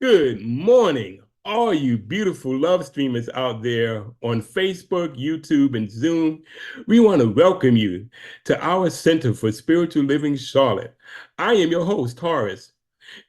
Good morning, all you beautiful love streamers out there on Facebook, YouTube, and Zoom. We want to welcome you to our Center for Spiritual Living Charlotte. I am your host, Horace.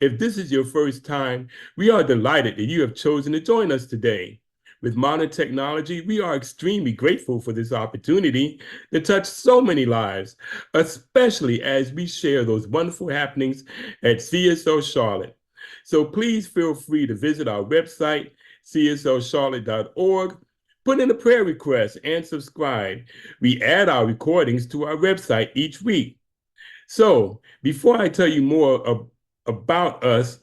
If this is your first time, we are delighted that you have chosen to join us today. With modern technology, we are extremely grateful for this opportunity to touch so many lives, especially as we share those wonderful happenings at CSO Charlotte. So please feel free to visit our website, cslcharlotte.org, put in a prayer request, and subscribe. We add our recordings to our website each week. So before I tell you more about us,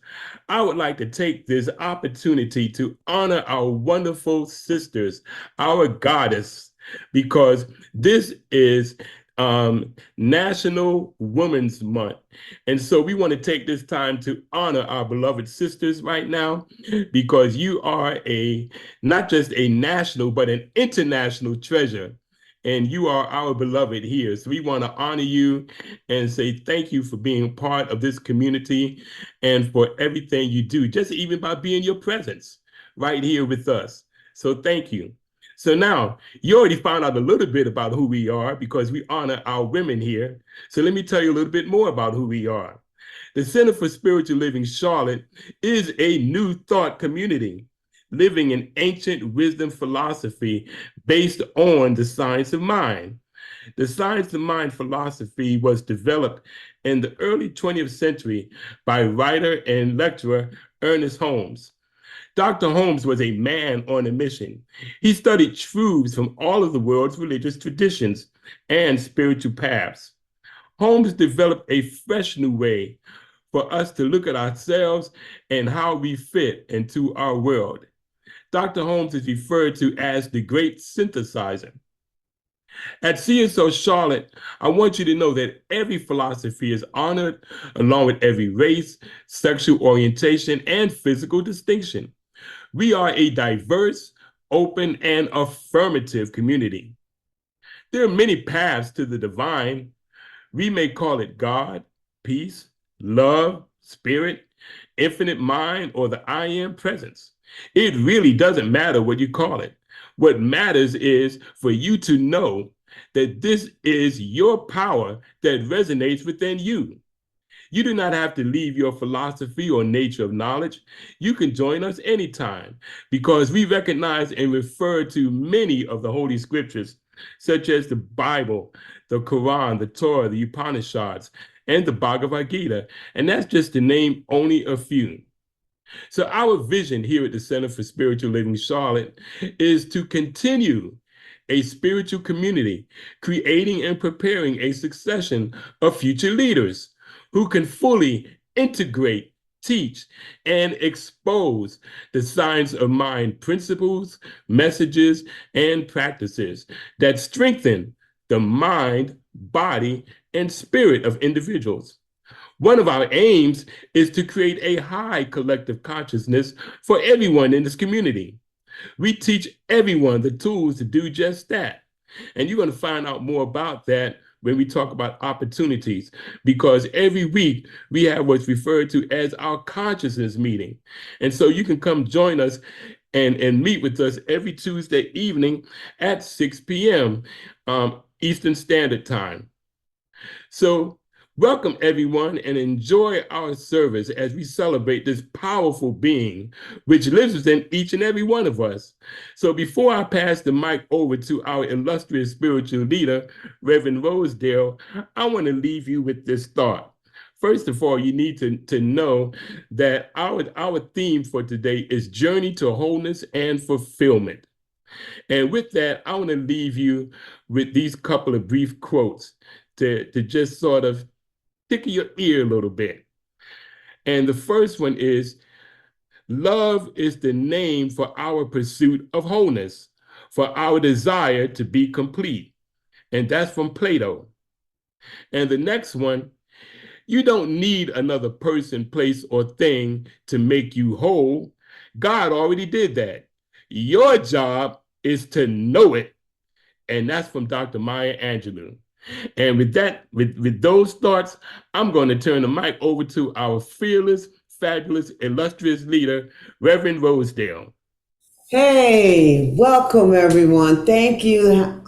I would like to take this opportunity to honor our wonderful sisters, our goddess, because this is National Women's Month. And so we want to take this time to honor our beloved sisters right now, because you are not just a national, but an international treasure. And you are our beloved here. So we want to honor you and say thank you for being part of this community and for everything you do, just even by being your presence right here with us. So thank you. So now you already found out a little bit about who we are because we honor our women here. So let me tell you a little bit more about who we are. The Center for Spiritual Living Charlotte is a new thought community living in ancient wisdom philosophy based on the science of mind. The science of mind philosophy was developed in the early 20th century by writer and lecturer Ernest Holmes. Dr. Holmes was a man on a mission. He studied truths from all of the world's religious traditions and spiritual paths. Holmes developed a fresh new way for us to look at ourselves and how we fit into our world. Dr. Holmes is referred to as the great synthesizer. At CSO Charlotte, I want you to know that every philosophy is honored along with every race, sexual orientation, and physical distinction. We are a diverse, open, and affirmative community. There are many paths to the divine. We may call it God, peace, love, spirit, infinite mind, or the I am presence. It really doesn't matter what you call it. What matters is for you to know that this is your power that resonates within you. You do not have to leave your philosophy or nature of knowledge. You can join us anytime because we recognize and refer to many of the Holy Scriptures, such as the Bible, the Quran, the Torah, the Upanishads, and the Bhagavad Gita. And that's just to name only a few. So our vision here at the Center for Spiritual Living Charlotte is to continue a spiritual community, creating and preparing a succession of future leaders who can fully integrate, teach, and expose the science of mind principles, messages, and practices that strengthen the mind, body, and spirit of individuals. One of our aims is to create a high collective consciousness for everyone in this community. We teach everyone the tools to do just that. And you're going to find out more about that when we talk about opportunities, because every week we have what's referred to as our consciousness meeting. And so you can come join us and meet with us every Tuesday evening at 6 p.m. Eastern Standard Time. So welcome everyone and enjoy our service as we celebrate this powerful being which lives within each and every one of us. So before I pass the mic over to our illustrious spiritual leader, Reverend Rosedale, I want to leave you with this thought. First of all, you need to know that our theme for today is Journey to Wholeness and Fulfillment. And with that, I want to leave you with these couple of brief quotes to just sort of tickle your ear a little bit. And the first one is, love is the name for our pursuit of wholeness, for our desire to be complete. And that's from Plato. And the next one, you don't need another person, place, or thing to make you whole. God already did that. Your job is to know it. And that's from Dr. Maya Angelou. And with those thoughts, I'm going to turn the mic over to our fearless fabulous, illustrious leader, Reverend Rosedale. Hey, welcome everyone. Thank you,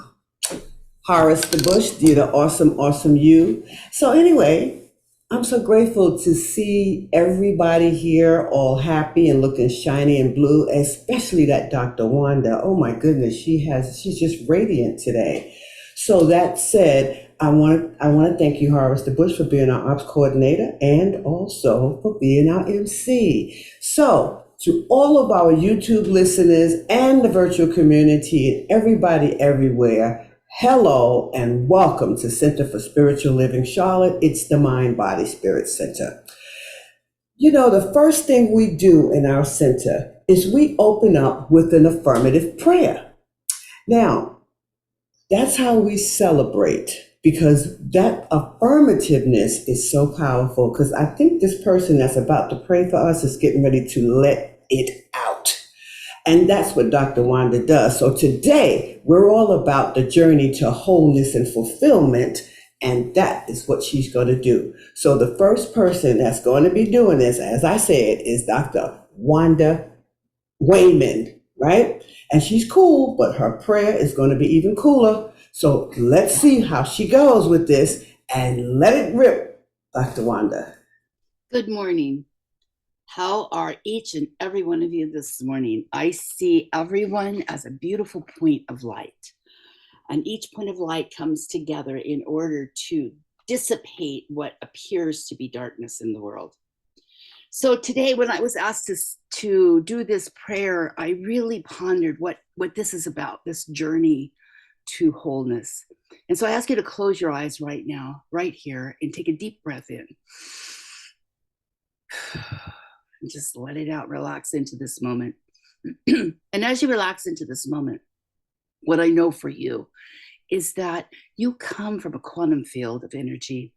Horace the Bush. You're the awesome you. So anyway, I'm so grateful to see everybody here all happy and looking shiny and blue, especially that Dr. Wanda. Oh my goodness, she's just radiant today. So that said, I want to thank you, Horace the Bush, for being our ops coordinator and also for being our MC. So to all of our YouTube listeners and the virtual community and everybody everywhere, hello and welcome to Center for Spiritual Living Charlotte. It's the Mind Body Spirit Center. You know, the first thing we do in our center is we open up with an affirmative prayer. Now, that's how we celebrate because that affirmativeness is so powerful. Because I think this person that's about to pray for us is getting ready to let it out. And that's what Dr. Wanda does. So today, we're all about the journey to wholeness and fulfillment. And that is what she's going to do. So the first person that's going to be doing this, as I said, is Dr. Wanda Wayman, right? And she's cool, but her prayer is going to be even cooler. So let's see how she goes with this and let it rip, Dr. Wanda. Good morning. How are each and every one of you this morning? I see everyone as a beautiful point of light. And each point of light comes together in order to dissipate what appears to be darkness in the world. So today, when I was asked to do this prayer, I really pondered what this is about, this journey to wholeness. And so I ask you to close your eyes right now, right here, and take a deep breath in. And just let it out, relax into this moment. And as you relax into this moment, what I know for you is that you come from a quantum field of energy,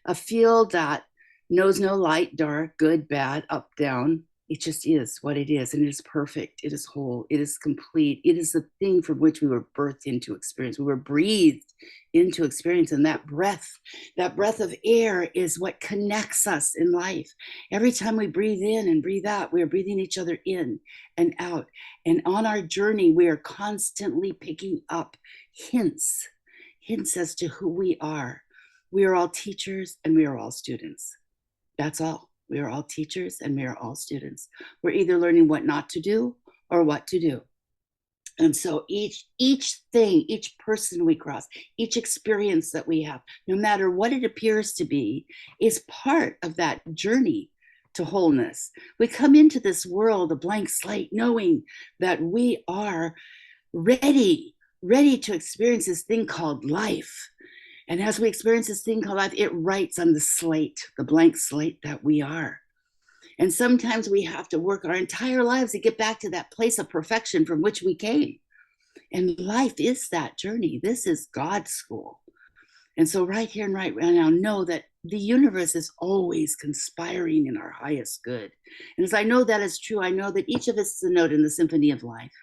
a field that knows no light, dark, good, bad, up, down. It just is what it is, and it is perfect. It is whole. It is complete. It is the thing from which we were birthed into experience. We were breathed into experience, and that breath of air is what connects us in life. Every time we breathe in and breathe out, we are breathing each other in and out. And on our journey, we are constantly picking up hints as to who we are. We are all teachers and we are all students. That's all. We are all teachers and we are all students. We're either learning what not to do or what to do. And so each thing, each person we cross, each experience that we have, no matter what it appears to be, is part of that journey to wholeness. We come into this world a blank slate, knowing that we are ready to experience this thing called life. And as we experience this thing called life, it writes on the slate, the blank slate that we are. And sometimes we have to work our entire lives to get back to that place of perfection from which we came. And life is that journey. This is God's school. And so right here and right now, know that the universe is always conspiring in our highest good. And as I know that is true, I know that each of us is a note in the symphony of life.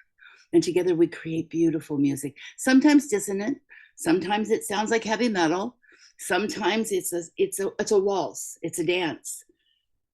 And together we create beautiful music, sometimes dissonant. Sometimes it sounds like heavy metal. Sometimes it's a waltz, it's a dance.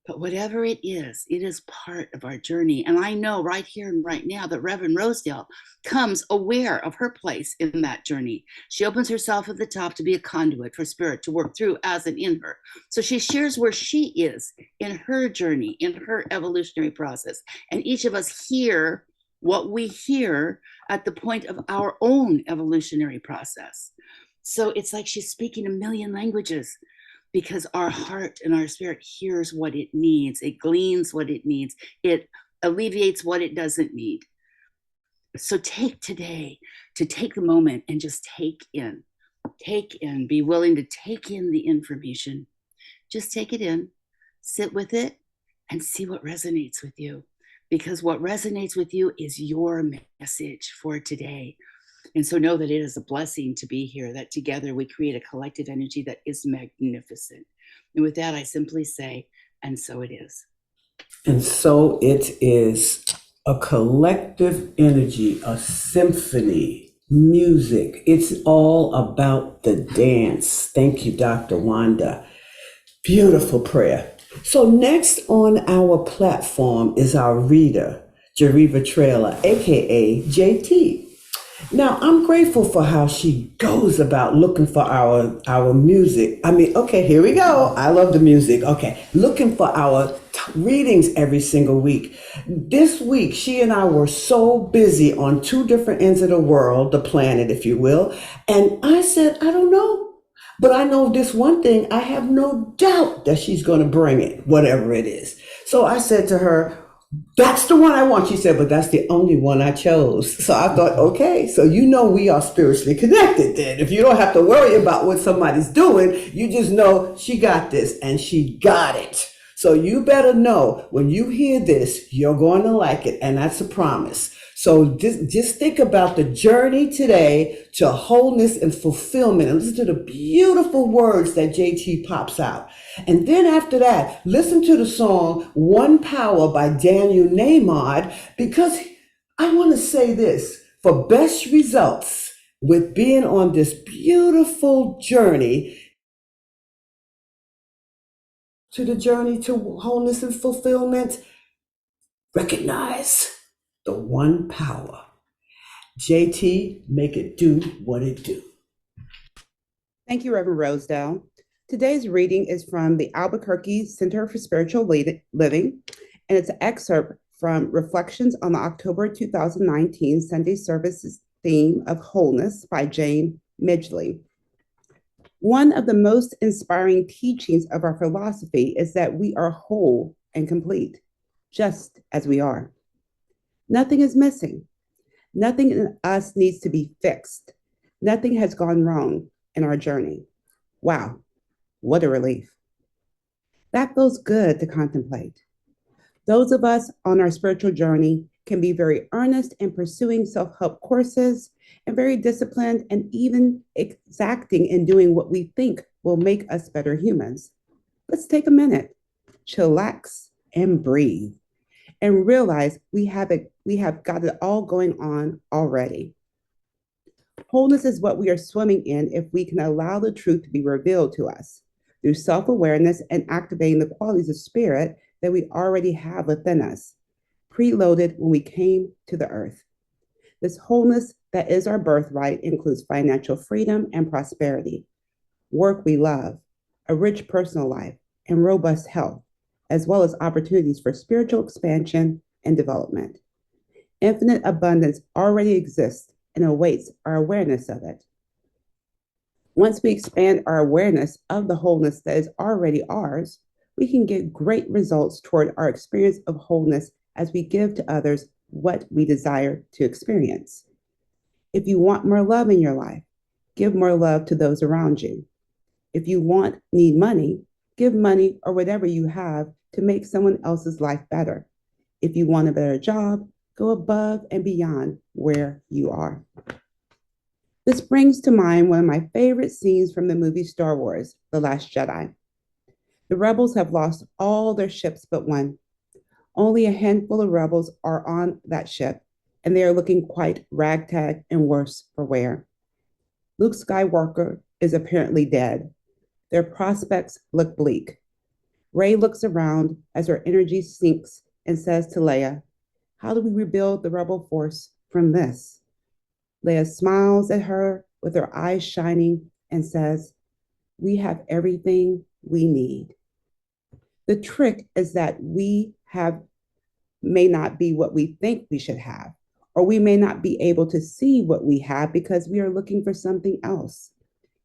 But whatever it is part of our journey. And I know right here and right now that Reverend Rosedale comes aware of her place in that journey. She opens herself at the top to be a conduit for spirit to work through as and in her. So she shares where she is in her journey, in her evolutionary process. And each of us hear what we hear at the point of our own evolutionary process. So it's like she's speaking a million languages because our heart and our spirit hears what it needs. It gleans what it needs. It alleviates what it doesn't need. So take today to take the moment and just take in, be willing to take in the information. Just take it in, sit with it, and see what resonates with you. Because what resonates with you is your message for today. And so know that it is a blessing to be here, that together we create a collective energy that is magnificent. And with that, I simply say, and so it is. And so it is a collective energy, a symphony, music. It's all about the dance. Thank you, Dr. Wanda. Beautiful prayer. So next on our platform is our reader, Jariva Trailer, aka JT. Now I'm grateful for how she goes about looking for our music. I mean, okay, here we go. I love the music. Okay, looking for our readings every single week. This week, she and I were so busy on two different ends of the world, the planet, if you will. And I said, I don't know. But I know this one thing, I have no doubt that she's going to bring it, whatever it is. So I said to her, that's the one I want. She said, but that's the only one I chose. So I thought, okay, so you know we are spiritually connected then. If you don't have to worry about what somebody's doing, you just know she got this and she got it. So you better know when you hear this, you're going to like it. And that's a promise. So just think about the journey today to wholeness and fulfillment. And listen to the beautiful words that JT pops out. And then after that, listen to the song One Power by Daniel Namod, because I want to say this, for best results with being on this beautiful journey to the journey to wholeness and fulfillment, recognize the one power. JT, make it do what it do. Thank you, Reverend Rosedale. Today's reading is from the Albuquerque Center for Spiritual Living, and it's an excerpt from Reflections on the October 2019 Sunday Services Theme of Wholeness by Jane Midgley. One of the most inspiring teachings of our philosophy is that we are whole and complete, just as we are. Nothing is missing. Nothing in us needs to be fixed. Nothing has gone wrong in our journey. Wow, what a relief. That feels good to contemplate. Those of us on our spiritual journey can be very earnest in pursuing self-help courses and very disciplined and even exacting in doing what we think will make us better humans. Let's take a minute, chillax and breathe, and realize we have got it all going on already. Wholeness is what we are swimming in if we can allow the truth to be revealed to us through self-awareness and activating the qualities of spirit that we already have within us, preloaded when we came to the earth. This wholeness that is our birthright includes financial freedom and prosperity, work we love, a rich personal life, and robust health, as well as opportunities for spiritual expansion and development. Infinite abundance already exists and awaits our awareness of it. Once we expand our awareness of the wholeness that is already ours, we can get great results toward our experience of wholeness as we give to others what we desire to experience. If you want more love in your life, give more love to those around you. If you need money, give money or whatever you have to make someone else's life better. If you want a better job, go above and beyond where you are. This brings to mind one of my favorite scenes from the movie Star Wars, The Last Jedi. The rebels have lost all their ships but one. Only a handful of rebels are on that ship, and they are looking quite ragtag and worse for wear. Luke Skywalker is apparently dead. Their prospects look bleak. Rey looks around as her energy sinks and says to Leia, "How do we rebuild the rebel force from this?" Leia smiles at her with her eyes shining and says, "We have everything we need." The trick is that we may not be what we think we should have, or we may not be able to see what we have because we are looking for something else.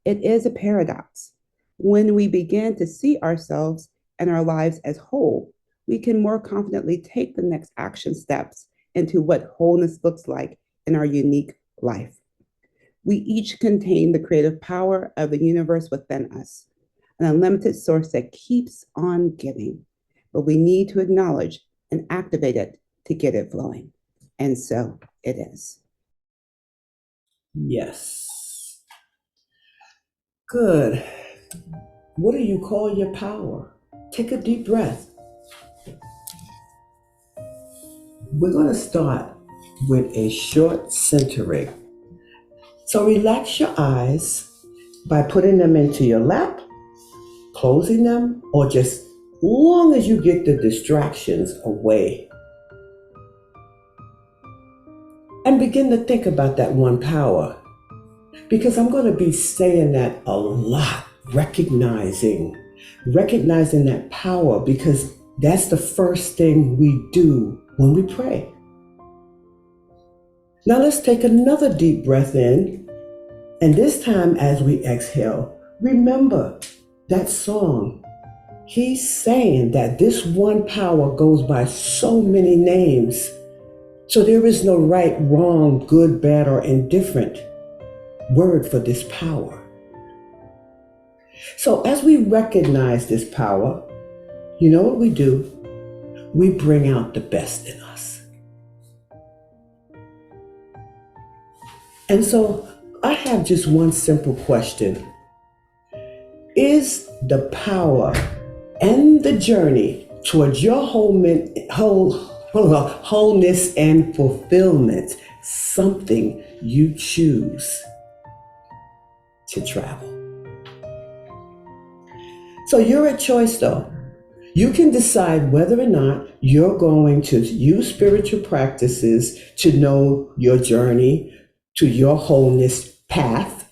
It is a paradox. When we begin to see ourselves and our lives as whole, we can more confidently take the next action steps into what wholeness looks like in our unique life. We each contain the creative power of the universe within us, an unlimited source that keeps on giving, but we need to acknowledge and activate it to get it flowing. And so it is. Yes. Good. What do you call your power? Take a deep breath. We're going to start with a short centering. So relax your eyes by putting them into your lap, closing them, or just long as you get the distractions away and begin to think about that one power. Because I'm going to be saying that a lot, recognizing that power, because that's the first thing we do when we pray. Now let's take another deep breath in, and this time as we exhale, remember that song. He's saying that this one power goes by so many names. So there is no right, wrong, good, bad, or indifferent word for this power. So as we recognize this power, you know what we do? We bring out the best in us. And so I have just one simple question. Is the power and the journey towards your wholeness and fulfillment something you choose to travel? So you're at choice though. You can decide whether or not you're going to use spiritual practices to know your journey to your wholeness path,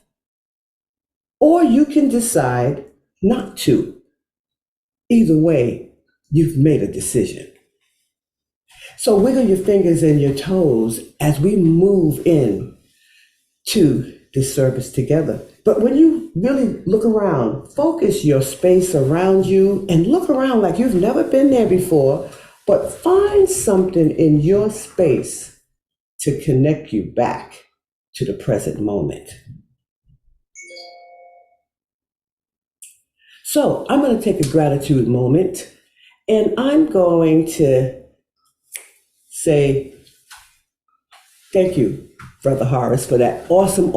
or you can decide not to. Either way, you've made a decision. So wiggle your fingers and your toes as we move in to this service together. But when you really look around, focus your space around you and look around like you've never been there before, but find something in your space to connect you back to the present moment. So I'm going to take a gratitude moment, and I'm going to say thank you, Brother Horace, for that awesome,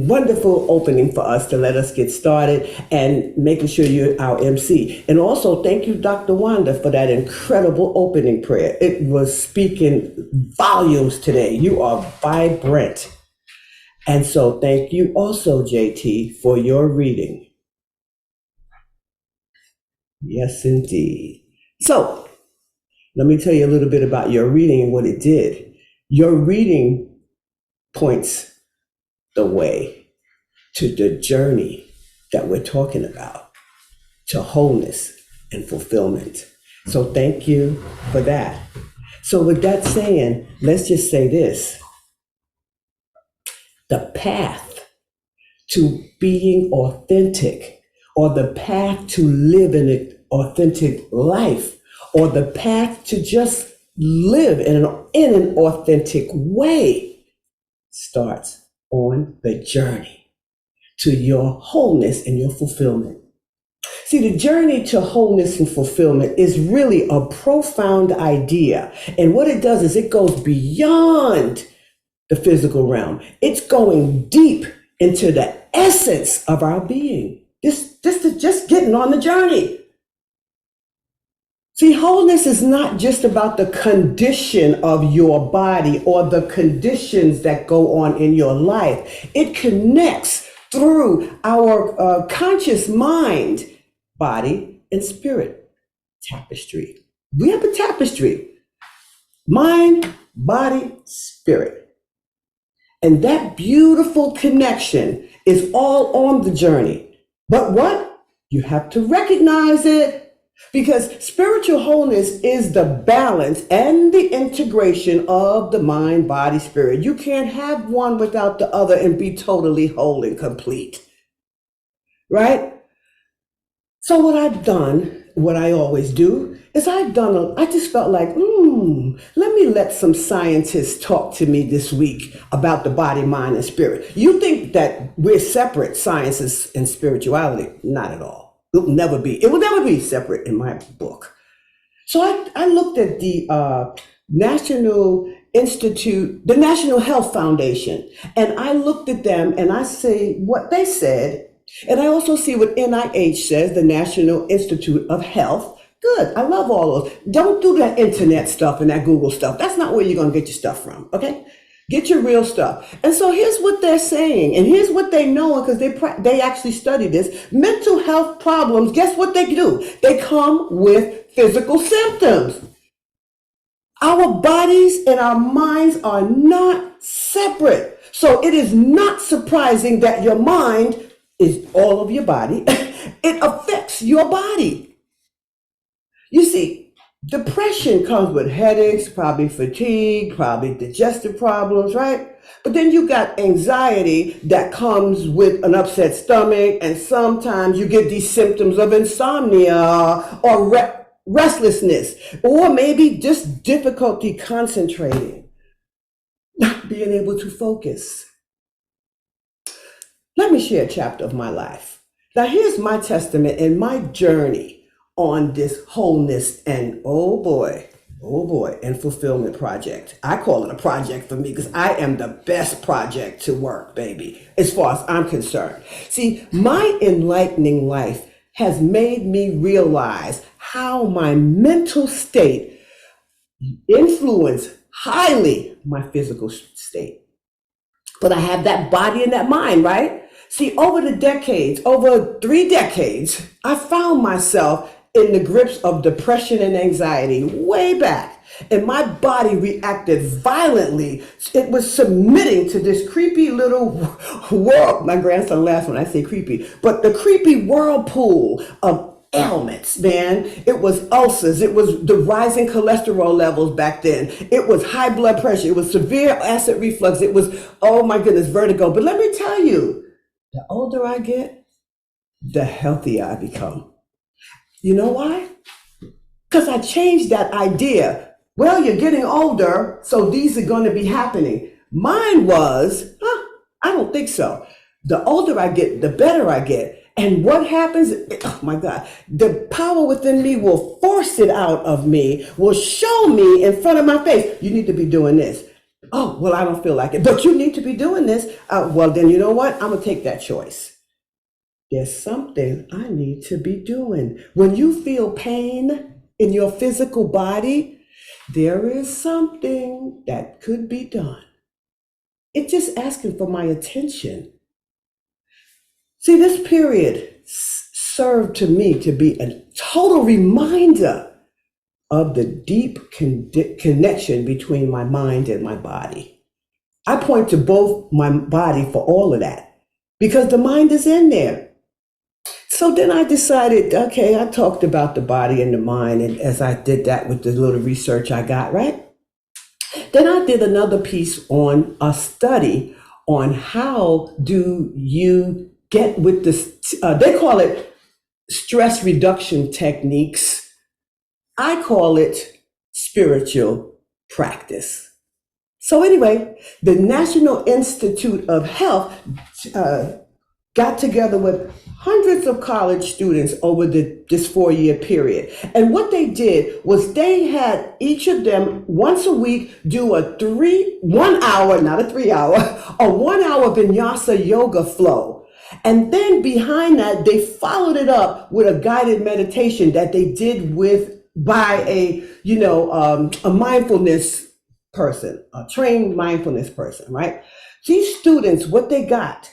wonderful opening for us to let us get started and making sure you're our MC. And also thank you, Dr. Wanda, for that incredible opening prayer. It was speaking volumes today. You are vibrant. And so thank you also, JT, for your reading. Yes, indeed. So let me tell you a little bit about your reading and what it did. Your reading points the way to the journey that we're talking about, to wholeness and fulfillment. So thank you for that. So with that saying, let's just say this. The path to being authentic, or the path to live an authentic life, or the path to just live in an authentic way starts on the journey to your wholeness and your fulfillment. See, the journey to wholeness and fulfillment is really a profound idea. And what it does is it goes beyond the physical realm. It's going deep into the essence of our being. This is just getting on the journey. See, wholeness is not just about the condition of your body or the conditions that go on in your life. It connects through our conscious mind, body, and spirit tapestry. We have a tapestry. Mind, body, spirit. And that beautiful connection is all on the journey. But what? You have to recognize it. Because spiritual wholeness is the balance and the integration of the mind, body, spirit. You can't have one without the other and be totally whole and complete. Right? So what I've done, what I always do, is I just felt like, let some scientists talk to me this week about the body, mind, and spirit. You think that we're separate, sciences and spirituality? Not at all. It will never be separate in my book. So I looked at the National Institute, the National Health Foundation, and I looked at them and I say what they said, and I also see what NIH says, the National Institute of Health. Good, I love all those. Don't do that internet stuff and that Google stuff. That's not where you're gonna get your stuff from, okay? Get your real stuff. And so here's what they're saying, and here's what they know because they actually study this. Mental health problems, guess what they do? They come with physical symptoms. Our bodies and our minds are not separate. So it is not surprising that your mind is all of your body. It affects your body. You see, depression comes with headaches, probably fatigue, probably digestive problems, right? But then you got anxiety that comes with an upset stomach, and sometimes you get these symptoms of insomnia or restlessness, or maybe just difficulty concentrating, not being able to focus. Let me share a chapter of my life. Now, here's my testament and my journey on this wholeness and oh boy, and fulfillment project. I call it a project for me because I am the best project to work, baby, as far as I'm concerned. See, my enlightening life has made me realize how my mental state influenced highly my physical state. But I have that body and that mind, right? See, over the decades, over 3 decades, I found myself in the grips of depression and anxiety way back. And my body reacted violently. It was submitting to this creepy little world. My grandson laughs when I say creepy, but the creepy whirlpool of ailments, man. It was ulcers. It was the rising cholesterol levels back then. It was high blood pressure. It was severe acid reflux. It was, oh my goodness, vertigo. But let me tell you, the older I get, the healthier I become. You know why? Because I changed that idea. Well, you're getting older, so these are going to be happening. Mine was, I don't think so. The older I get, the better I get. And what happens? Oh my God, the power within me will force it out of me, will show me in front of my face, you need to be doing this. Oh, well, I don't feel like it, but you need to be doing this. Well, then you know what? I'm going to take that choice. There's something I need to be doing. When you feel pain in your physical body, there is something that could be done. It's just asking for my attention. See, this period served to me to be a total reminder of the deep connection between my mind and my body. I point to both my body for all of that because the mind is in there. So then I decided, okay, I talked about the body and the mind, and as I did that with the little research I got, right? Then I did another piece on a study on how do you get with this, they call it stress reduction techniques. I call it spiritual practice. So anyway, the National Institute of Health got together with hundreds of college students over this 4-year period. And what they did was they had each of them once a week do a 1 hour, not a 3 hour, a 1 hour vinyasa yoga flow. And then behind that, they followed it up with a guided meditation that they did by a mindfulness person, a trained mindfulness person, right? These students, what they got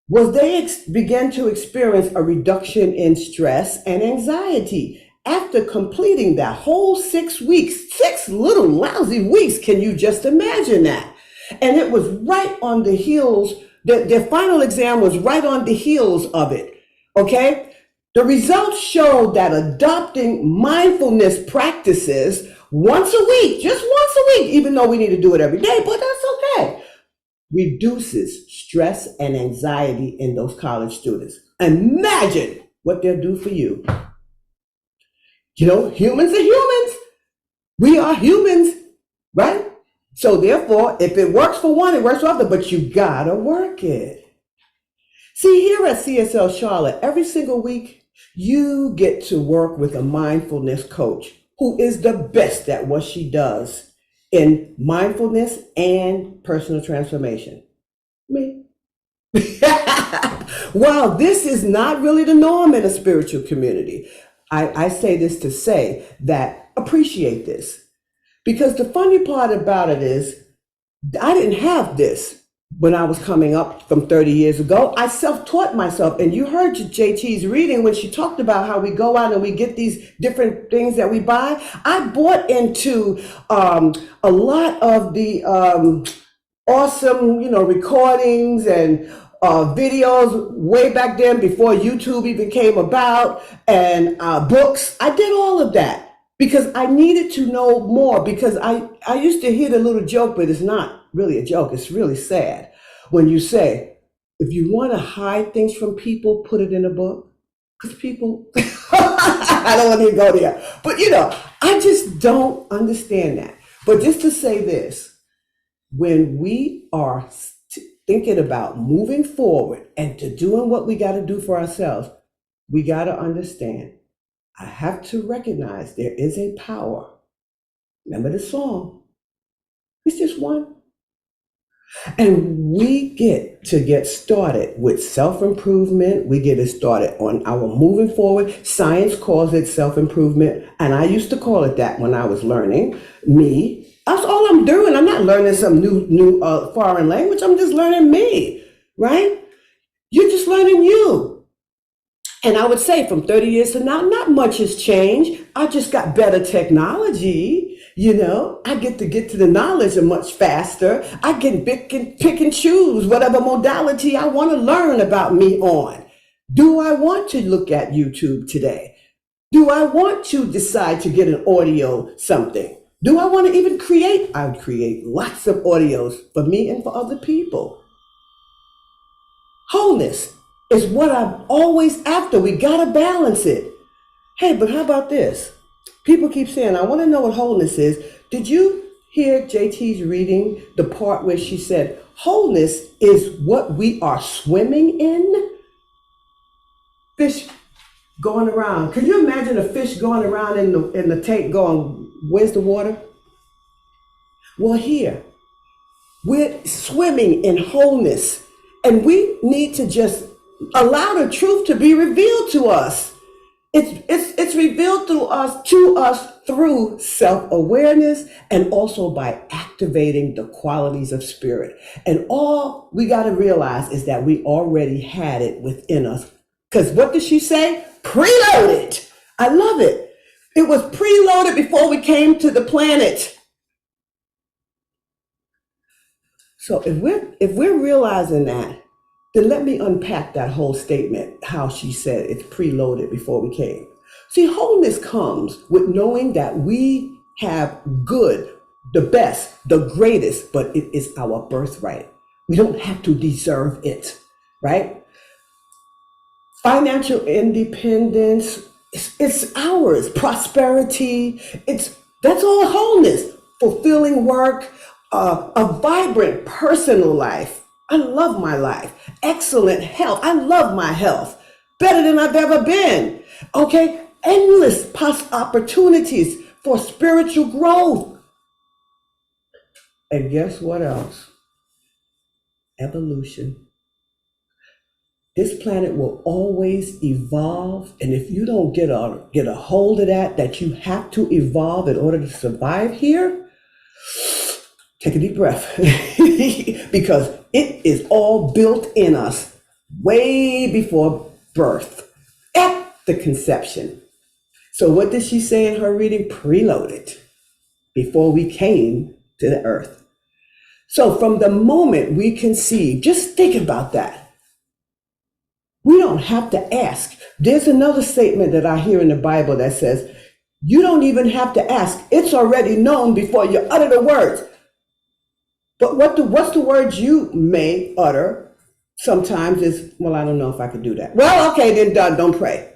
was they began to experience a reduction in stress and anxiety after completing that whole 6 weeks, 6 little lousy weeks. Can you just imagine that? And it was right on the heels, their final exam was right on the heels of it, okay? The results showed that adopting mindfulness practices once a week, just once a week, even though we need to do it every day, but that's okay, reduces stress and anxiety in those college students. Imagine what they'll do for you. You know, humans are humans. We are humans, right? So therefore, if it works for one, it works for other, but you gotta work it. See, here at CSL Charlotte, every single week, you get to work with a mindfulness coach who is the best at what she does in mindfulness and personal transformation. Me. While this is not really the norm in a spiritual community, I say this to say that appreciate this. Because the funny part about it is I didn't have this when I was coming up from 30 years ago. I self-taught myself. And you heard JT's reading when she talked about how we go out and we get these different things that we buy. I bought into a lot of the awesome, recordings and videos way back then before YouTube even came about, and books. I did all of that because I needed to know more, because I used to hear the little joke, but it's not really a joke. It's really sad when you say, if you want to hide things from people, put it in a book. Because people, I don't want to go there. But, I just don't understand that. But just to say this, when we are thinking about moving forward and to doing what we got to do for ourselves, we got to understand, I have to recognize there is a power. Remember the song? It's just one. And we get to get started with self-improvement. We get it started on our moving forward. Science calls it self-improvement. And I used to call it that when I was learning me. That's all I'm doing. I'm not learning some new foreign language. I'm just learning me, right? You're just learning you. And I would say from 30 years to now, not much has changed. I just got better technology. I get to the knowledge much faster. I can pick and choose whatever modality I want to learn about me on. Do I want to look at YouTube today? Do I want to decide to get an audio something? Do I want to even create? I would create lots of audios for me and for other people. Wholeness is what I'm always after. We got to balance it. Hey, but how about this? People keep saying, I want to know what wholeness is. Did you hear JT's reading the part where she said, wholeness is what we are swimming in? Fish going around. Can you imagine a fish going around in the tank going, where's the water? Well, here, we're swimming in wholeness. And we need to just allow the truth to be revealed to us. It's revealed to us through self-awareness, and also by activating the qualities of spirit. And all we got to realize is that we already had it within us. Because what did she say? Preloaded. I love it. It was preloaded before we came to the planet. So if we're realizing that, then let me unpack that whole statement, how she said it's preloaded before we came. See, wholeness comes with knowing that we have good, the best, the greatest, but it is our birthright. We don't have to deserve it, right? Financial independence, it's ours. Prosperity, that's all wholeness. Fulfilling work, a vibrant personal life. I love my life. Excellent health. I love my health. Better than I've ever been. Okay? Endless opportunities for spiritual growth. And guess what else? Evolution. This planet will always evolve. And if you don't get a hold of that you have to evolve in order to survive here, take a deep breath. Because it is all built in us way before birth, at the conception. So what did she say in her reading? Preloaded before we came to the earth. So from the moment we conceive, just think about that. We don't have to ask. There's another statement that I hear in the Bible that says, you don't even have to ask. It's already known before you utter the words. But what's the words you may utter sometimes is, well, I don't know if I could do that. Well, okay, then done, don't pray.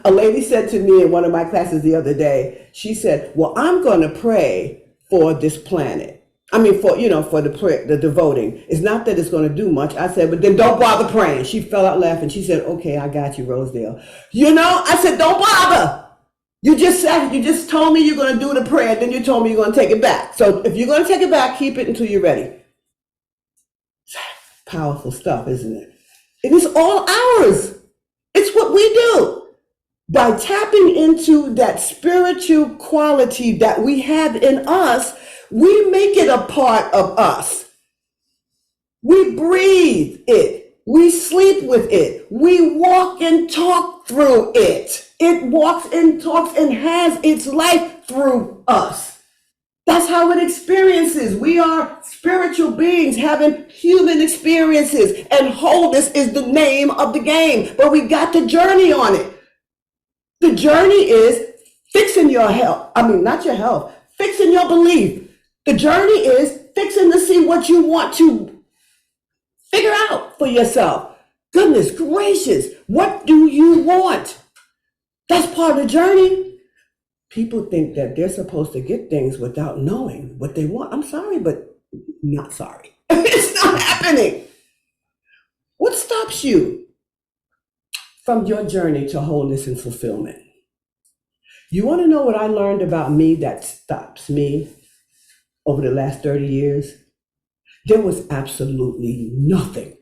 A lady said to me in one of my classes the other day, she said, well, I'm going to pray for this planet. I mean, for the prayer, the devoting. It's not that it's going to do much. I said, but then don't bother praying. She fell out laughing. She said, okay, I got you, Rosedale. I said, don't bother. You just told me you're going to do the prayer, then you told me you're going to take it back. So if you're going to take it back, keep it until you're ready. Powerful stuff, isn't it? It is all ours. It's what we do. By tapping into that spiritual quality that we have in us, we make it a part of us. We breathe it. We sleep with it. We walk and talk through it. It walks and talks and has its life through us. That's how it experiences. We are spiritual beings having human experiences, and wholeness is the name of the game. But we got the journey on it. The journey is fixing your health. I mean, not your health, fixing your belief. The journey is fixing to see what you want to figure out for yourself. Goodness gracious, what do you want? That's part of the journey. People think that they're supposed to get things without knowing what they want. I'm sorry, but not sorry. It's not happening. What stops you from your journey to wholeness and fulfillment? You want to know what I learned about me that stops me over the last 30 years? There was absolutely nothing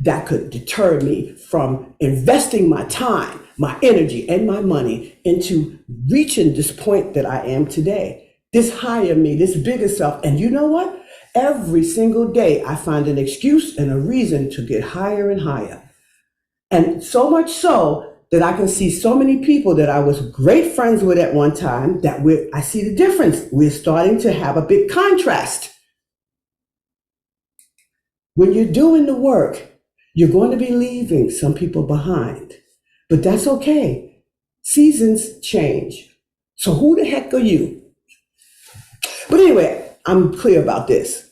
that could deter me from investing my time, my energy, and my money into reaching this point that I am today. This higher me, this bigger self. And you know what? Every single day I find an excuse and a reason to get higher and higher. And so much so that I can see so many people that I was great friends with at one time that I see the difference. We're starting to have a big contrast. When you're doing the work, you're going to be leaving some people behind, but that's okay. Seasons change. So who the heck are you? But anyway, I'm clear about this.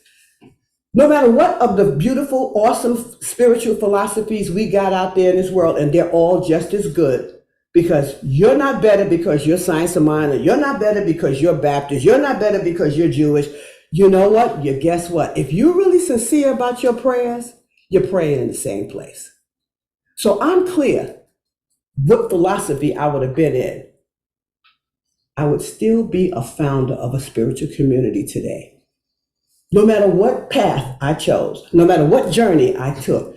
No matter what of the beautiful, awesome spiritual philosophies we got out there in this world, and they're all just as good, because you're not better because you're science of mind, or you're not better because you're Baptist, you're not better because you're Jewish. You know what? Guess what? If you're really sincere about your prayers, you're praying in the same place. So I'm clear what philosophy I would have been in. I would still be a founder of a spiritual community today. No matter what path I chose, no matter what journey I took,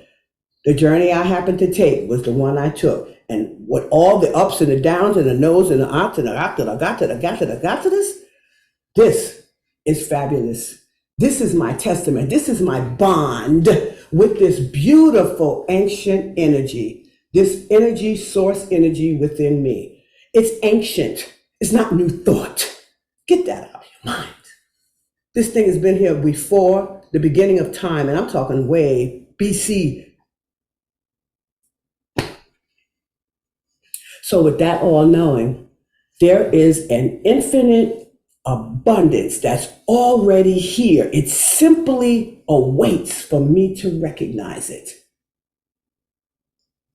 the journey I happened to take was the one I took. And with all the ups and the downs and the no's and the outs and the got to this is fabulous. This is my testament. This is my bond with this beautiful ancient energy, this energy, source energy within me. It's ancient. It's not new thought. Get that out of your mind. This thing has been here before the beginning of time, and I'm talking way BC. So with that all knowing, there is an infinite abundance that's already here. It simply awaits for me to recognize it.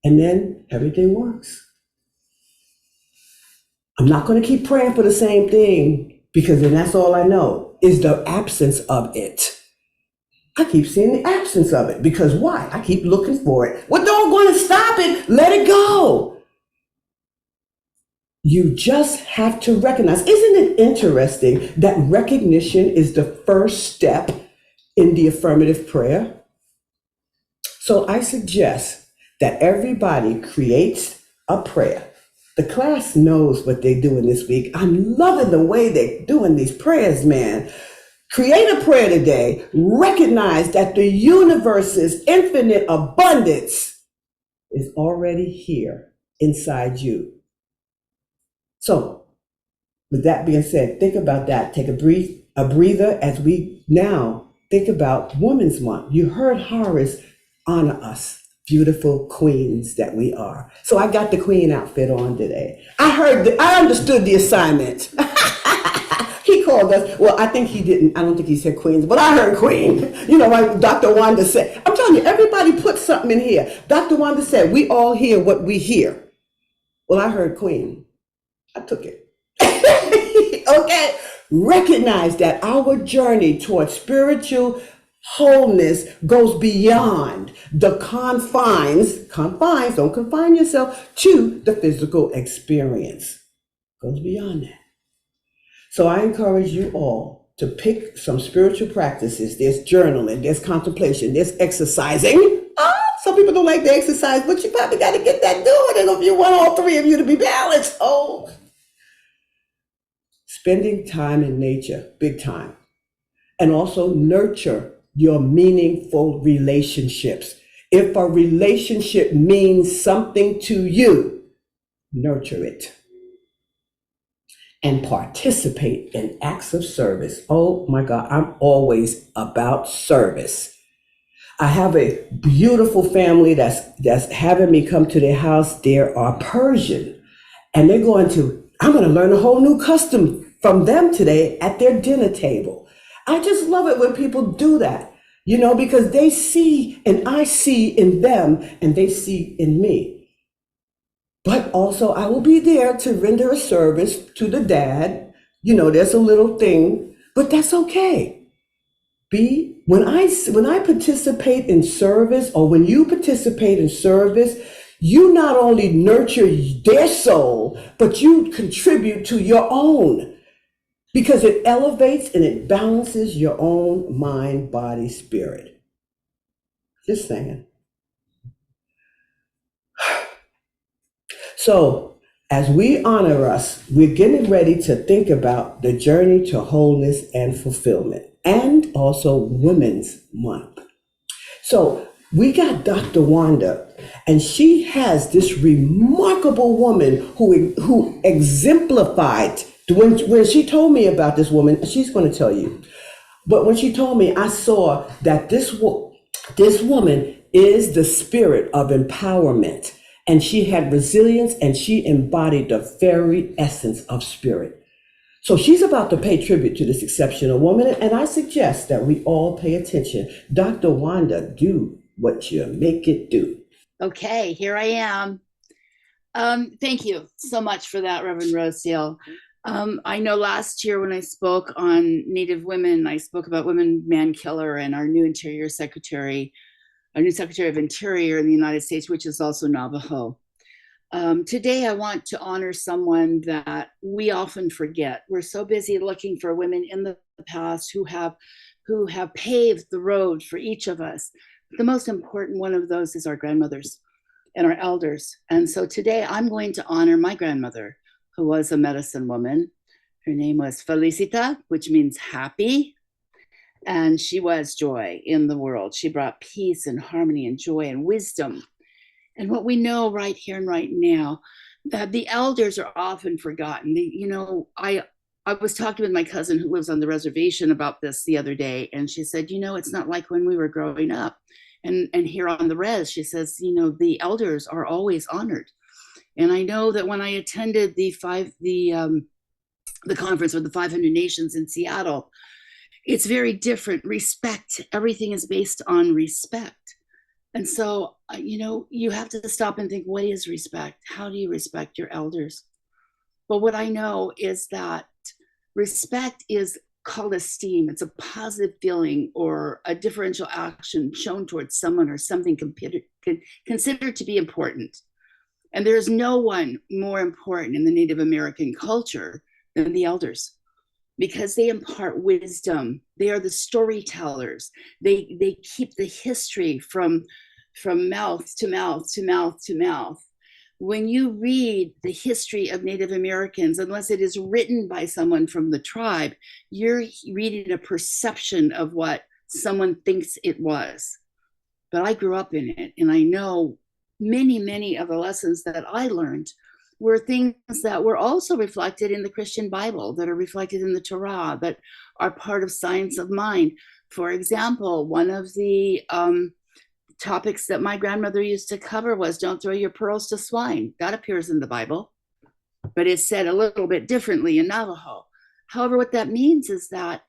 And then everything works. I'm not going to keep praying for the same thing, because then that's all I know is the absence of it. I keep seeing the absence of it, because why? I keep looking for it. Well, don't want to stop it. Let it go. You just have to recognize. Isn't it interesting that recognition is the first step in the affirmative prayer? So I suggest that everybody creates a prayer. The class knows what they're doing this week. I'm loving the way they're doing these prayers, man. Create a prayer today. Recognize that the universe's infinite abundance is already here inside you. So, with that being said, think about that. Take a breather as we now think about Women's Month. You heard Horace honor us, beautiful queens that we are. So I got the queen outfit on today. I understood the assignment. He called us. Well, I think he didn't. I don't think he said queens, but I heard queen. You know, like Dr. Wanda said. I'm telling you, everybody put something in here. Dr. Wanda said, we all hear what we hear. Well, I heard queen. I took it. Okay. Recognize that our journey towards spiritual wholeness goes beyond the confines, don't confine yourself to the physical experience. Goes beyond that. So I encourage you all to pick some spiritual practices. There's journaling, there's contemplation, there's exercising. Some people don't like to exercise, but you probably got to get that doing. And if you want all three of you to be balanced, oh, spending time in nature, big time. And also nurture your meaningful relationships. If a relationship means something to you, nurture it and participate in acts of service. Oh my God, I'm always about service. I have a beautiful family that's having me come to their house. They are Persian, and I'm going to learn a whole new custom from them today at their dinner table. I just love it when people do that, because they see and I see in them and they see in me. But also, I will be there to render a service to the dad. There's a little thing, but that's okay. When I participate in service, or when you participate in service, you not only nurture their soul, but you contribute to your own, because it elevates and it balances your own mind, body, spirit. Just saying. So, as we honor us, we're getting ready to think about the journey to wholeness and fulfillment, and also Women's Month. So, we got Dr. Wanda, and she has this remarkable woman who exemplified. When she told me about this woman, she's going to tell you. But when she told me, I saw that this woman is the spirit of empowerment. And she had resilience, and she embodied the very essence of spirit. So she's about to pay tribute to this exceptional woman, and I suggest that we all pay attention. Dr. Wanda, do what you make it do. Okay, here I am. Thank you so much for that, Reverend Rosedale. I know last year when I spoke on Native women, I spoke about Women Man Killer and our new Secretary of Interior in the United States, which is also Navajo. Today, I want to honor someone that we often forget. We're so busy looking for women in the past who have paved the road for each of us. The most important one of those is our grandmothers and our elders. And so today, I'm going to honor my grandmother, who was a medicine woman. Her name was Felicita, which means happy. And she was joy in the world. She brought peace and harmony and joy and wisdom. And what we know right here and right now, that the elders are often forgotten. I was talking with my cousin who lives on the reservation about this the other day, and she said, it's not like when we were growing up. And here on the res, she says, the elders are always honored. And I know that when I attended the conference with the 500 nations in Seattle, it's very different. Respect, everything is based on respect. And so, you have to stop and think, what is respect? How do you respect your elders? But what I know is that respect is called esteem. It's a positive feeling or a differential action shown towards someone or something considered to be important. And there is no one more important in the Native American culture than the elders, because they impart wisdom. They are the storytellers. They keep the history from mouth to mouth to mouth to mouth. When you read the history of Native Americans, unless it is written by someone from the tribe, you're reading a perception of what someone thinks it was. But I grew up in it, and I know many, many of the lessons that I learned were things that were also reflected in the Christian Bible, that are reflected in the Torah, that are part of science of mind. For example, one of the topics that my grandmother used to cover was don't throw your pearls to swine. That appears in the Bible, but it's said a little bit differently in Navajo. However, what that means is that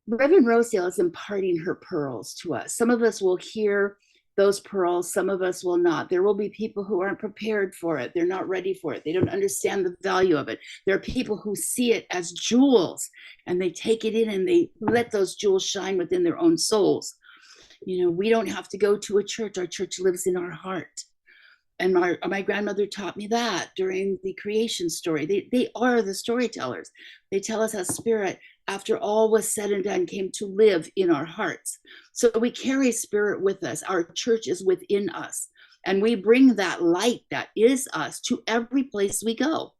Reverend Rosedale is imparting her pearls to us. Some of us will hear those pearls, some of us will not. There will be people who aren't prepared for it. They're not ready for it. They don't understand the value of it. There are people who see it as jewels, and they take it in and they let those jewels shine within their own souls. We don't have to go to a church. Our church lives in our heart. And my grandmother taught me that during the creation story. They are the storytellers. They tell us how spirit after all was said and done, came to live in our hearts. So we carry spirit with us. Our church is within us. And we bring that light that is us to every place we go.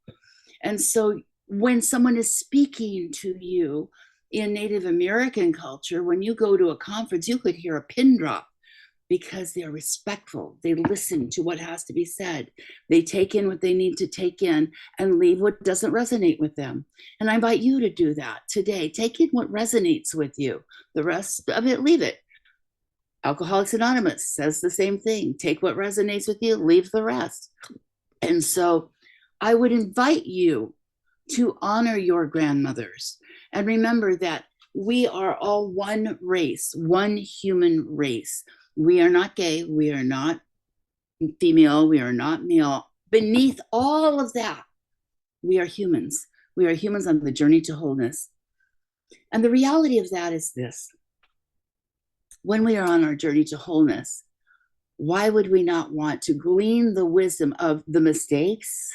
And so when someone is speaking to you in Native American culture, when you go to a conference, you could hear a pin drop because they're respectful. They listen to what has to be said. They take in what they need to take in and leave what doesn't resonate with them. And I invite you to do that today. Take in what resonates with you. The rest of it, leave it. Alcoholics Anonymous says the same thing. Take what resonates with you, leave the rest. And so I would invite you to honor your grandmothers and remember that we are all one race, one human race. We are not gay, we are not female, we are not male. Beneath all of that, we are humans. We are humans on the journey to wholeness. And the reality of that is this. When we are on our journey to wholeness, why would we not want to glean the wisdom of the mistakes,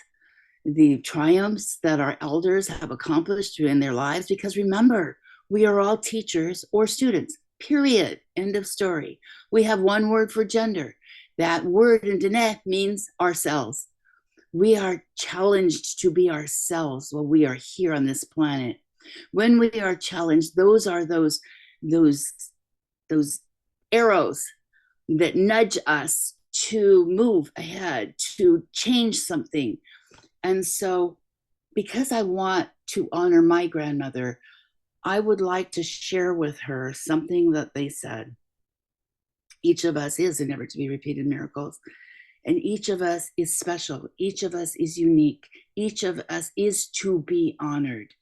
the triumphs that our elders have accomplished in their lives? Because remember, we are all teachers or students, period, end of story. We have one word for gender. That word in Diné means ourselves. We are challenged to be ourselves while we are here on this planet. When we are challenged, those are those arrows that nudge us to move ahead, to change something. And so, because I want to honor my grandmother, I would like to share with her something that they said. Each of us is a never to be repeated miracles, and each of us is special. Each of us is unique. Each of us is to be honored.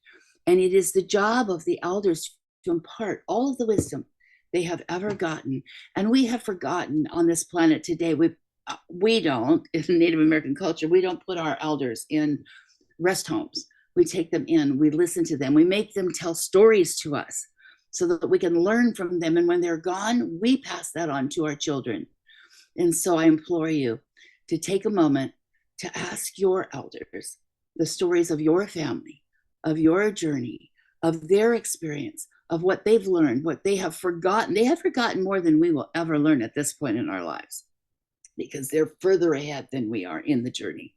And it is the job of the elders to impart all of the wisdom they have ever gotten. And we have forgotten on this planet today. We don't, in Native American culture, we don't put our elders in rest homes. We take them in, we listen to them, we make them tell stories to us so that we can learn from them. And when they're gone, we pass that on to our children. And so I implore you to take a moment to ask your elders the stories of your family, of your journey, of their experience, of what they've learned, what they have forgotten. They have forgotten more than we will ever learn at this point in our lives because they're further ahead than we are in the journey.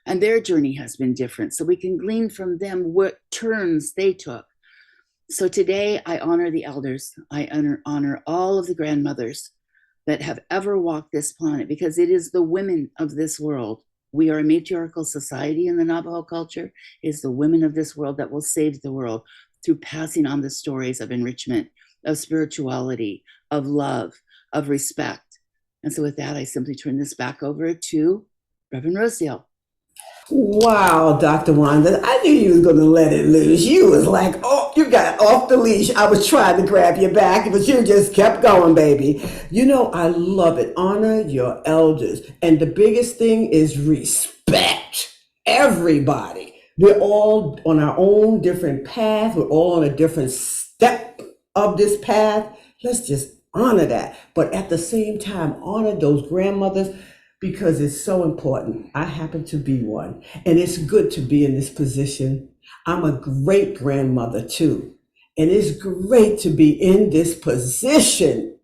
And their journey has been different. So we can glean from them what turns they took. So today I honor the elders. I honor all of the grandmothers that have ever walked this planet, because it is the women of this world. We are a matriarchal society in the Navajo culture. It is the women of this world that will save the world through passing on the stories of enrichment, of spirituality, of love, of respect. And so with that, I simply turn this back over to Reverend Rosedale. Wow, Dr. Wanda, I knew you was going to let it loose. You was like, oh, you got off the leash. I was trying to grab you back, but you just kept going, baby. You know, I love it. Honor your elders. And the biggest thing is respect everybody. We're all on our own different path. We're all on a different step of this path. Let's just honor that. But at the same time, honor those grandmothers, because it's so important. I happen to be one, and it's good to be in this position. I'm a great grandmother too, and it's great to be in this position.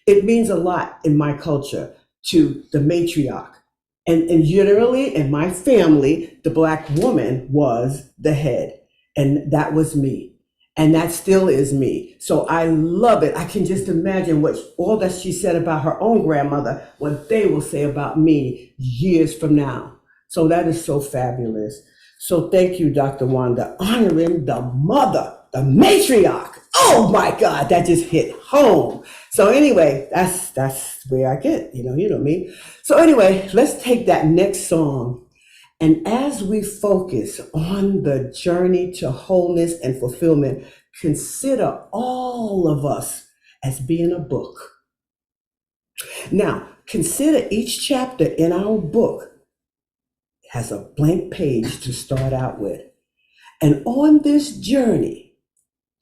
It means a lot in my culture to the matriarch. And generally in my family, the Black woman was the head, and that was me. And that still is me. So I love it. I can just imagine what all that she said about her own grandmother, what they will say about me years from now. So that is so fabulous. So thank you, Dr. Wanda, honoring the mother, the matriarch. Oh my God, that just hit home. So anyway, that's where I get, you know me. So anyway, let's take that next song. And as we focus on the journey to wholeness and fulfillment, consider all of us as being a book. Now, consider each chapter in our book has a blank page to start out with. And on this journey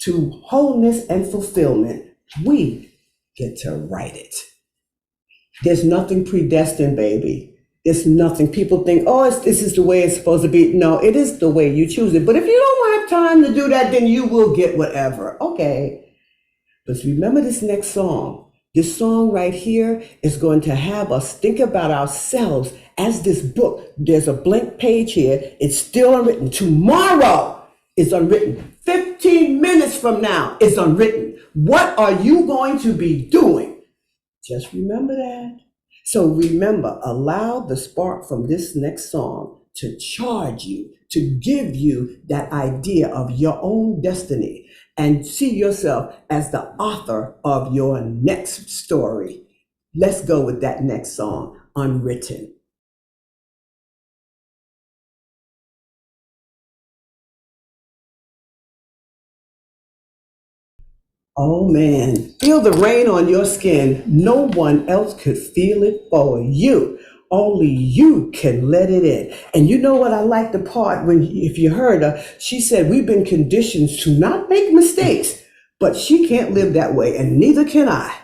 to wholeness and fulfillment, we get to write it. There's nothing predestined, baby. It's nothing. People think, oh, this is the way it's supposed to be. No, it is the way you choose it. But if you don't have time to do that, then you will get whatever. Okay. But remember this next song. This song right here is going to have us think about ourselves as this book. There's a blank page here. It's still unwritten. Tomorrow is unwritten. 15 minutes from now is unwritten. What are you going to be doing? Just remember that. So remember, allow the spark from this next song to charge you, to give you that idea of your own destiny and see yourself as the author of your next story. Let's go with that next song, Unwritten. Oh man, feel the rain on your skin. No one else could feel it for you. Only you can let it in. And you know what I like the part when, if you heard her, she said, we've been conditioned to not make mistakes, but she can't live that way, and neither can I.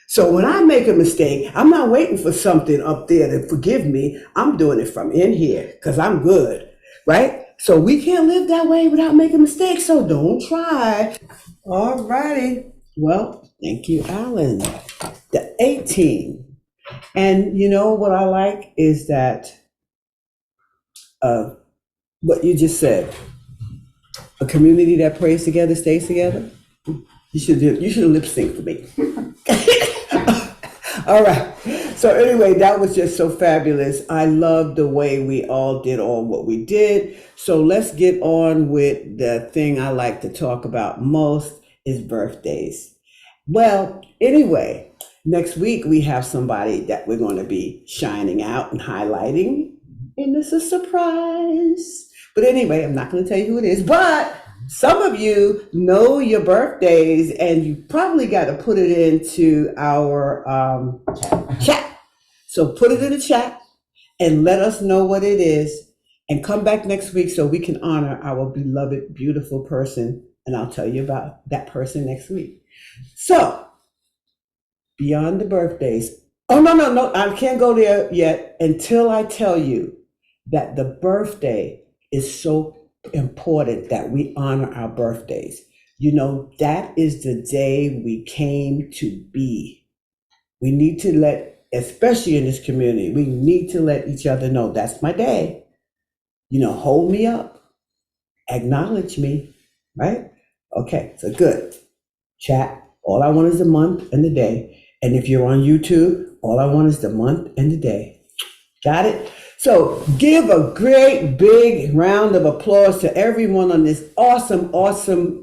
So when I make a mistake, I'm not waiting for something up there to forgive me. I'm doing it from in here because I'm good, right? So we can't live that way without making mistakes. So don't try. All righty. Well, thank you, Alan. The 18. And you know what I like is that what you just said, a community that prays together stays together. You should lip sync for me. All right. So anyway, that was just so fabulous. I love the way we all did all what we did. So let's get on with the thing I like to talk about most is birthdays. Well, anyway, next week we have somebody that we're going to be shining out and highlighting, and it's a surprise. But anyway, I'm not going to tell you who it is, but some of you know your birthdays, and you probably got to put it into our chat. So put it in the chat and let us know what it is, and come back next week so we can honor our beloved, beautiful person. And I'll tell you about that person next week. So, beyond the birthdays. Oh, no, I can't go there yet until I tell you that the birthday is so important that we honor our birthdays. You know, that is the day we came to be. We need to especially in this community, we need to let each other know that's my day. You know, hold me up, acknowledge me, right? Okay, so good. Chat, all I want is the month and the day. And if you're on YouTube, all I want is the month and the day. Got it? So give a great big round of applause to everyone on this awesome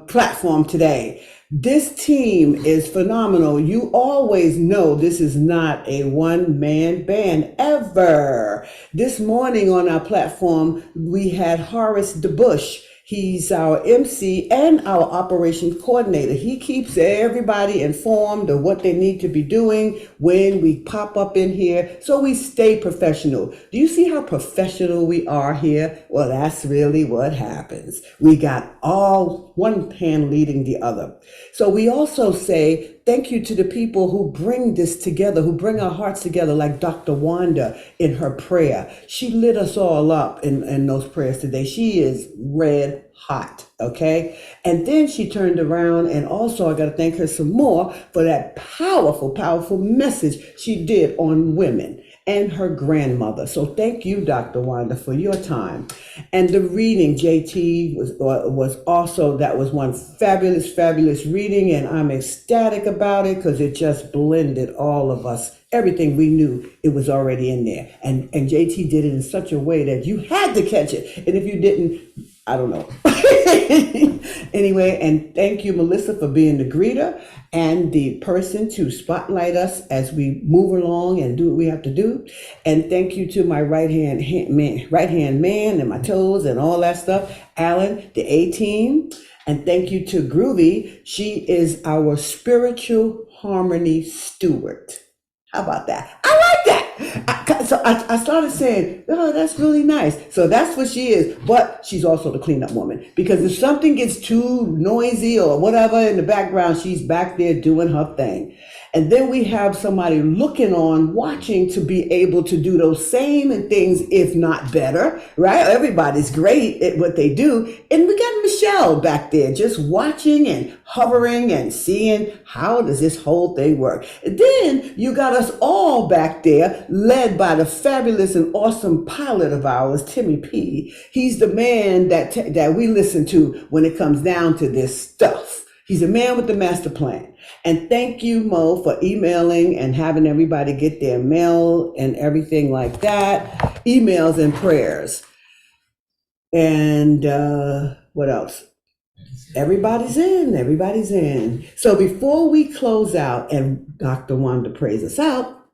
platform today. This team is phenomenal. You always know this is not a one-man band ever. This morning on our platform, we had Horace DeBush. He's our MC and our operations coordinator. He keeps everybody informed of what they need to be doing when we pop up in here, so we stay professional. Do you see how professional we are here? Well, that's really what happens. We got all one hand leading the other. So we also say thank you to the people who bring this together, who bring our hearts together, like Dr. Wanda in her prayer. She lit us all up in those prayers today. She is red hot, okay? And then she turned around, and also I got to thank her some more for that powerful, powerful message she did on women and her grandmother. So thank you, Dr. Wanda, for your time. And the reading, JT, was also, that was one fabulous, fabulous reading, and I'm ecstatic about it because it just blended all of us. Everything we knew, it was already in there. And JT did it in such a way that you had to catch it. And if you didn't, I don't know. Anyway, and thank you, Melissa, for being the greeter and the person to spotlight us as we move along and do what we have to do. And thank you to my right hand man and my toes and all that stuff, Alan, the A team. And thank you to Groovy. She is our spiritual harmony steward. How about that? I like that. so I started saying, oh, that's really nice. So that's what she is. But she's also the cleanup woman. Because if something gets too noisy or whatever in the background, she's back there doing her thing. And then we have somebody looking on, watching to be able to do those same things, if not better, right? Everybody's great at what they do. And we got Michelle back there just watching and hovering and seeing how does this whole thing work. And then you got us all back there led by the fabulous and awesome pilot of ours, Timmy P. He's the man that we listen to when it comes down to this stuff. He's a man with the master plan. And thank you, Mo, for emailing and having everybody get their mail and everything like that. Emails and prayers. And what else? Everybody's in. Everybody's in. So before we close out and Dr. Wanda prays us out,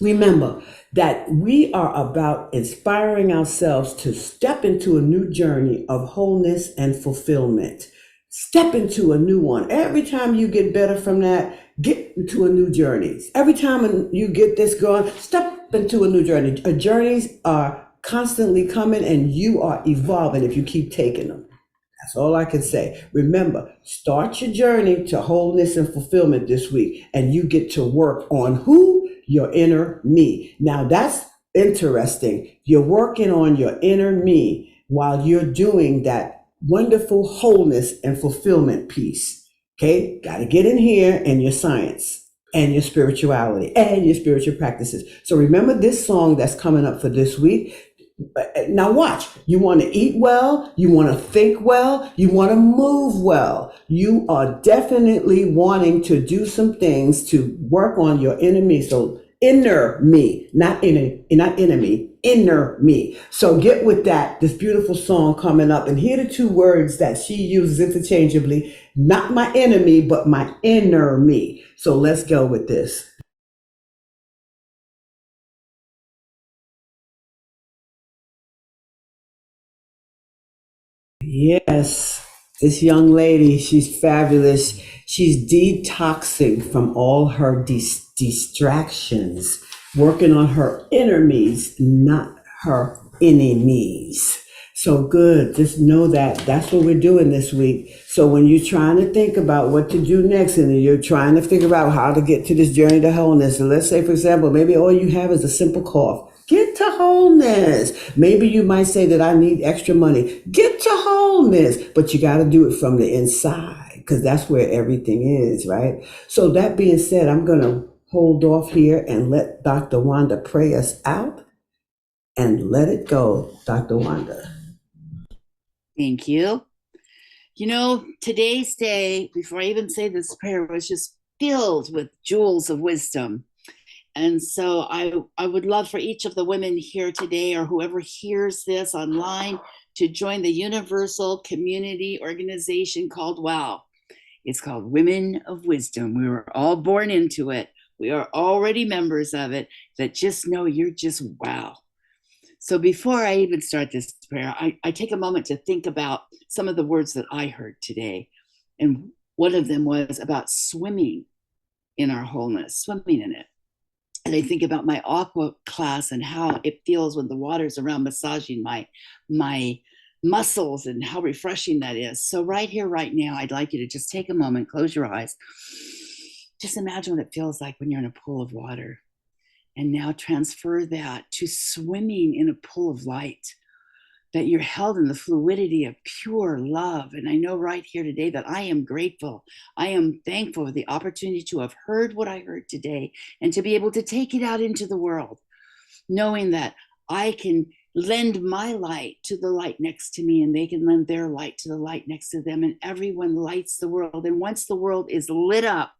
remember that we are about inspiring ourselves to step into a new journey of wholeness and fulfillment. Step into a new one. Every time you get better from that, get into a new journey. Every time you get this going, step into a new journey. Journeys are constantly coming and you are evolving if you keep taking them. That's all I can say. Remember, start your journey to wholeness and fulfillment this week, and you get to work on who? Your inner me. Now that's interesting. You're working on your inner me while you're doing that wonderful wholeness and fulfillment piece. Okay? Got to get in here and your science and your spirituality and your spiritual practices. So remember this song that's coming up for this week. Now watch, you want to eat well, you want to think well, you want to move well. You are definitely wanting to do some things to work on your inner me. So inner me, not enemy, inner me. So get with that, this beautiful song coming up. And here are the two words that she uses interchangeably, not my enemy, but my inner me. So let's go with this. Yes, this young lady, she's fabulous. She's detoxing from all her distractions, working on her enemies, not her enemies. So good. Just know that that's what we're doing this week. So when you're trying to think about what to do next and you're trying to figure out how to get to this journey to wholeness, and let's say, for example, maybe all you have is a simple cough. Get to wholeness. Maybe you might say that I need extra money. Get to wholeness. But you got to do it from the inside because that's where everything is, right? So that being said, I'm going to hold off here and let Dr. Wanda pray us out and let it go, Dr. Wanda. Thank you. You know, today's day, before I even say this prayer, was just filled with jewels of wisdom. And so I would love for each of the women here today or whoever hears this online to join the universal community organization called WOW. It's called Women of Wisdom. We were all born into it. We are already members of it, that just know you're just wow. So before I even start this prayer, I take a moment to think about some of the words that I heard today. And one of them was about swimming in our wholeness, swimming in it. And I think about my aqua class and how it feels when the water's around massaging my muscles and how refreshing that is. So right here, right now, I'd like you to just take a moment, close your eyes. Just imagine what it feels like when you're in a pool of water. And now transfer that to swimming in a pool of light, that you're held in the fluidity of pure love. And I know right here today that I am grateful. I am thankful for the opportunity to have heard what I heard today and to be able to take it out into the world, knowing that I can lend my light to the light next to me and they can lend their light to the light next to them, and everyone lights the world. And once the world is lit up,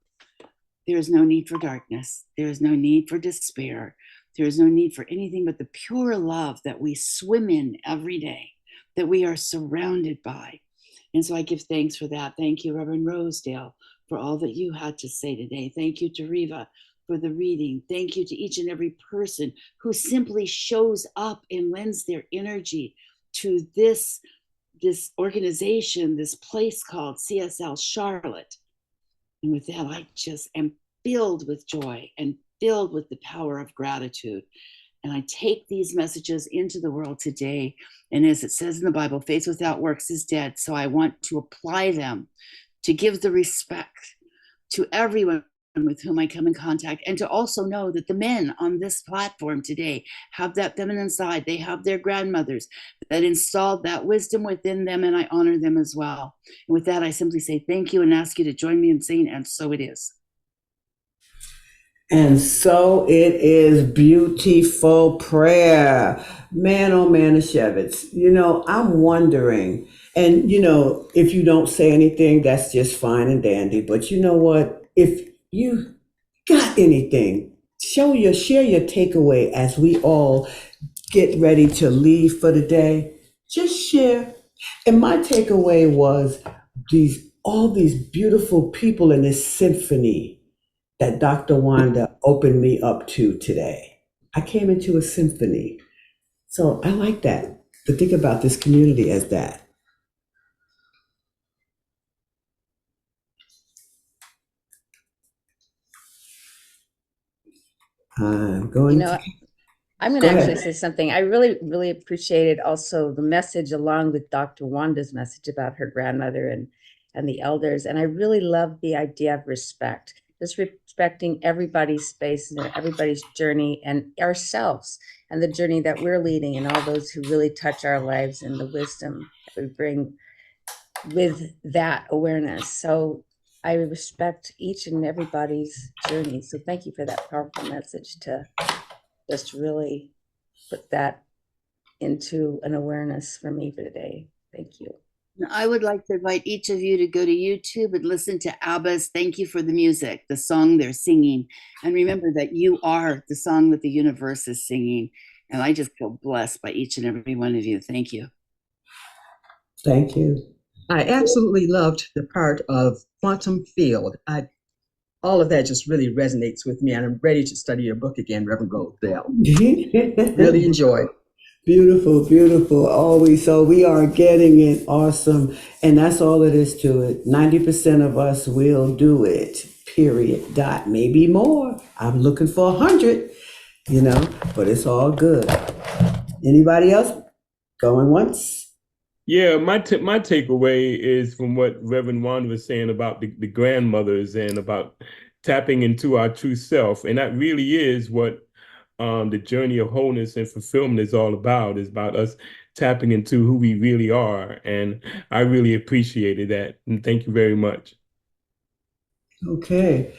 there is no need for darkness. There is no need for despair. There is no need for anything but the pure love that we swim in every day, that we are surrounded by. And so I give thanks for that. Thank you, Reverend Rosedale, for all that you had to say today. Thank you to Riva for the reading. Thank you to each and every person who simply shows up and lends their energy to this organization, this place called CSL Charlotte. And with that, I just am filled with joy and filled with the power of gratitude. And I take these messages into the world today. And as it says in the Bible, faith without works is dead. So I want to apply them to give the respect to everyone with whom I come in contact, and to also know that the men on this platform today have that feminine side. They have their grandmothers that installed that wisdom within them, and I honor them as well. And with that, I simply say thank you and ask you to join me in saying, and so it is. And so it is. Beautiful prayer. Man, oh man, Shevitz. I'm wondering, and if you don't say anything, that's just fine and dandy. But you know what? If you got anything, share your takeaway as we all get ready to leave for the day. Just share. And my takeaway was all these beautiful people in this symphony that Dr. Wanda opened me up to today. I came into a symphony. So I like that, to think about this community as that. I'm going to I'm going go to actually ahead. say something. I really, really appreciated also the message along with Dr. Wanda's message about her grandmother and the elders. And I really love the idea of respect, just respecting everybody's space and everybody's journey and ourselves and the journey that we're leading and all those who really touch our lives and the wisdom that we bring with that awareness. So I respect each and everybody's journey. So thank you for that powerful message to just really put that into an awareness for me for today. Thank you. I would like to invite each of you to go to YouTube and listen to ABBA's Thank You for the Music, the song they're singing. And remember that you are the song that the universe is singing. And I just feel blessed by each and every one of you. Thank you. Thank you. I absolutely loved the part of quantum field. All of that just really resonates with me, and I'm ready to study your book again, Reverend Rosedale. Really enjoyed. Beautiful, beautiful. Always. So we are getting it. Awesome. And that's all it is to it. 90% of us will do it. Period. Dot. Maybe more. I'm looking for 100, but it's all good. Anybody else? Going once? Yeah, my takeaway is from what Reverend Wanda was saying about the grandmothers and about tapping into our true self. And that really is what the journey of wholeness and fulfillment is all about, is about us tapping into who we really are. And I really appreciated that. And thank you very much. Okay.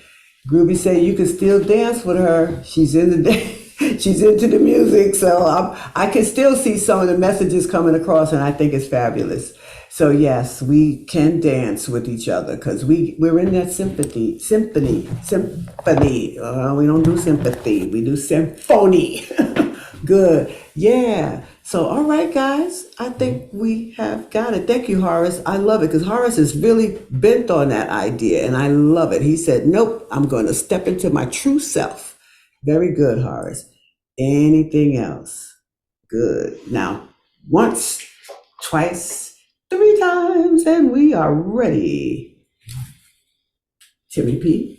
Groovy say you can still dance with her. She's in the she's into the music, so I can still see some of the messages coming across, and I think it's fabulous. So yes, we can dance with each other because we're in that symphony. We don't do sympathy. We do symphony. Good. Yeah. So, all right, guys, I think we have got it. Thank you, Horace. I love it because Horace is really bent on that idea, and I love it. He said, nope, I'm going to step into my true self. Very good, Horace. Anything else? Good. Now, once, twice, 3 times, and we are ready. Timmy P.